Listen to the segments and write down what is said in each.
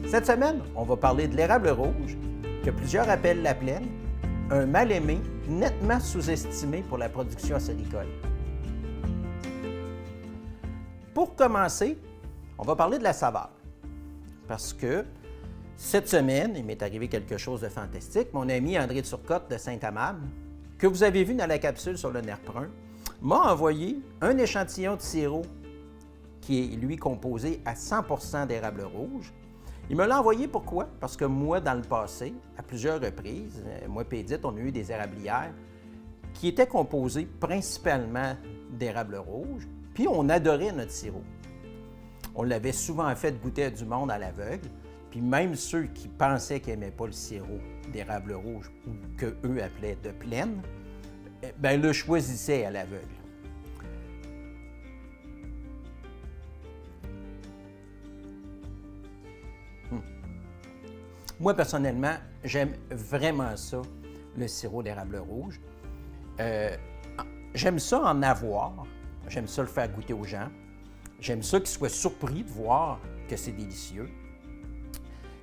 Cette semaine, on va parler de l'érable rouge, que plusieurs appellent la plaine, un mal-aimé nettement sous-estimé pour la production acéricole. Pour commencer, on va parler de la saveur, parce que cette semaine, il m'est arrivé quelque chose de fantastique. Mon ami André Turcotte de Saint-Amable, que vous avez vu dans la capsule sur le nerf brun, m'a envoyé un échantillon de sirop qui est, lui, composé à 100% d'érable rouge. Il me l'a envoyé pourquoi? Parce que moi, dans le passé, à plusieurs reprises, moi et Edith, on a eu des érablières qui étaient composées principalement d'érable rouge, puis on adorait notre sirop. On l'avait souvent fait goûter à du monde à l'aveugle, puis même ceux qui pensaient qu'ils n'aimaient pas le sirop d'érable rouge, ou qu'eux appelaient de plaine, bien, le choisissaient à l'aveugle. Moi, personnellement, j'aime vraiment ça, le sirop d'érable rouge. J'aime ça en avoir, j'aime ça le faire goûter aux gens, j'aime ça qu'ils soient surpris de voir que c'est délicieux.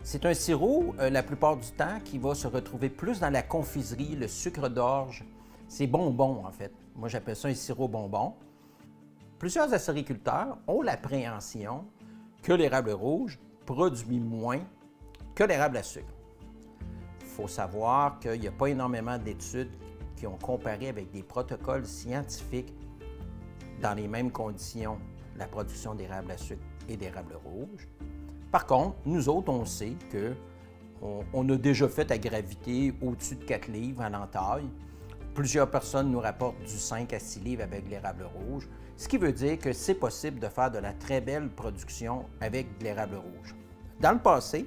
C'est un sirop, la plupart du temps, qui va se retrouver plus dans la confiserie, le sucre d'orge. C'est bonbon, en fait. Moi, j'appelle ça un sirop bonbon. Plusieurs acériculteurs ont l'appréhension que l'érable rouge produit moins que l'érable à sucre. Il faut savoir qu'il n'y a pas énormément d'études qui ont comparé avec des protocoles scientifiques dans les mêmes conditions la production d'érable à sucre et d'érable rouge. Par contre, nous autres, on sait qu'on a déjà fait à gravité au-dessus de 4 livres en entaille. Plusieurs personnes nous rapportent du 5 à 6 livres avec l'érable rouge, ce qui veut dire que c'est possible de faire de la très belle production avec de l'érable rouge. Dans le passé,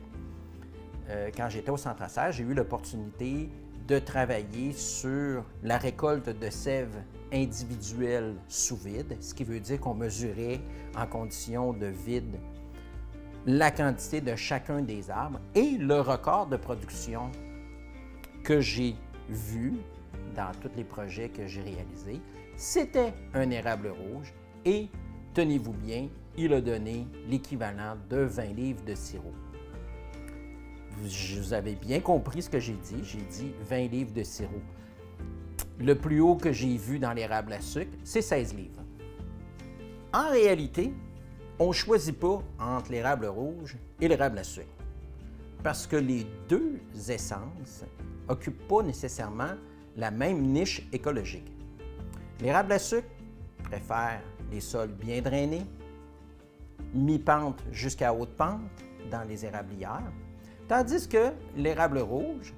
quand j'étais au Centre Serre, j'ai eu l'opportunité de travailler sur la récolte de sève individuelle sous vide, ce qui veut dire qu'on mesurait en conditions de vide la quantité de chacun des arbres et le record de production que j'ai vu dans tous les projets que j'ai réalisés, c'était un érable rouge et, tenez-vous bien, il a donné l'équivalent de 20 livres de sirop. Vous avez bien compris ce que j'ai dit 20 livres de sirop. Le plus haut que j'ai vu dans l'érable à sucre, c'est 16 livres. En réalité, on ne choisit pas entre l'érable rouge et l'érable à sucre, parce que les deux essences n'occupent pas nécessairement la même niche écologique. L'érable à sucre préfère les sols bien drainés, mi-pente jusqu'à haute pente dans les érablières, tandis que l'érable rouge,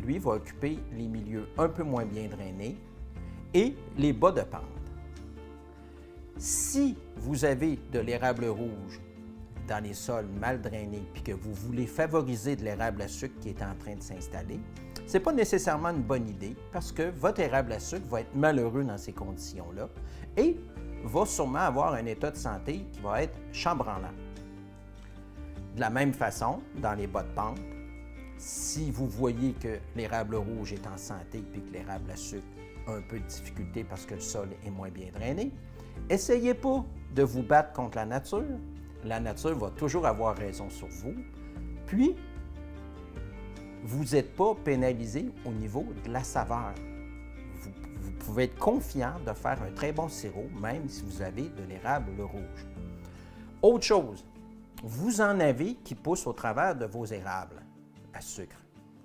lui, va occuper les milieux un peu moins bien drainés et les bas de pente. Si vous avez de l'érable rouge dans les sols mal drainés puis que vous voulez favoriser de l'érable à sucre qui est en train de s'installer, ce n'est pas nécessairement une bonne idée parce que votre érable à sucre va être malheureux dans ces conditions-là et va sûrement avoir un état de santé qui va être chambranlant. De la même façon, dans les bas de pente, si vous voyez que l'érable rouge est en santé et que l'érable à sucre a un peu de difficulté parce que le sol est moins bien drainé, essayez pas de vous battre contre la nature. La nature va toujours avoir raison sur vous. Puis, vous n'êtes pas pénalisé au niveau de la saveur. Vous pouvez être confiant de faire un très bon sirop, même si vous avez de l'érable rouge. Autre chose, vous en avez qui poussent au travers de vos érables à sucre.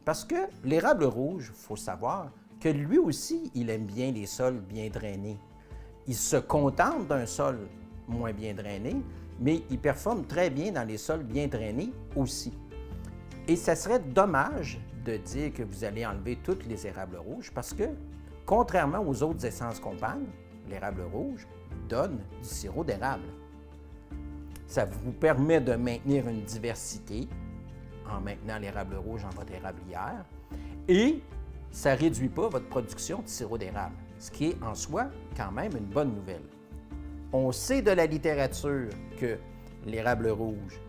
Parce que l'érable rouge, il faut savoir que lui aussi, il aime bien les sols bien drainés. Il se contente d'un sol moins bien drainé, mais il performe très bien dans les sols bien drainés aussi. Et ça serait dommage de dire que vous allez enlever tous les érables rouges parce que, contrairement aux autres essences compagnes, l'érable rouge donne du sirop d'érable. Ça vous permet de maintenir une diversité en maintenant l'érable rouge dans votre érablière et ça ne réduit pas votre production de sirop d'érable, ce qui est en soi quand même une bonne nouvelle. On sait de la littérature que l'érable rouge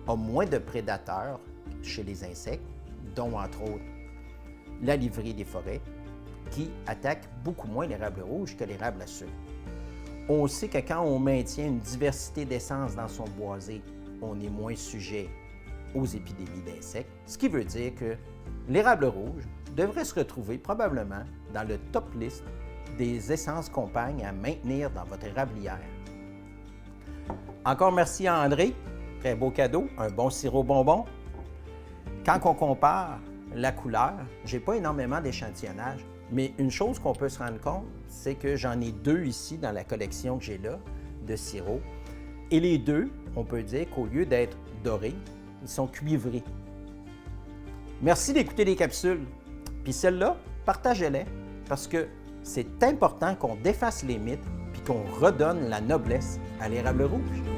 a moins de prédateurs chez les insectes, dont entre autres la livrée des forêts, qui attaque beaucoup moins l'érable rouge que l'érable à sucre. On sait que quand on maintient une diversité d'essences dans son boisé, on est moins sujet aux épidémies d'insectes, ce qui veut dire que l'érable rouge devrait se retrouver probablement dans le top list des essences compagnes à maintenir dans votre érablière. Encore merci à André, très beau cadeau, un bon sirop bonbon. Quand on compare la couleur, je n'ai pas énormément d'échantillonnage, mais une chose qu'on peut se rendre compte, c'est que j'en ai 2 ici dans la collection que j'ai là de sirop. Et les 2, on peut dire qu'au lieu d'être dorés, ils sont cuivrés. Merci d'écouter les capsules. Puis celles-là, partagez-les parce que c'est important qu'on défasse les mythes puis qu'on redonne la noblesse à l'érable rouge.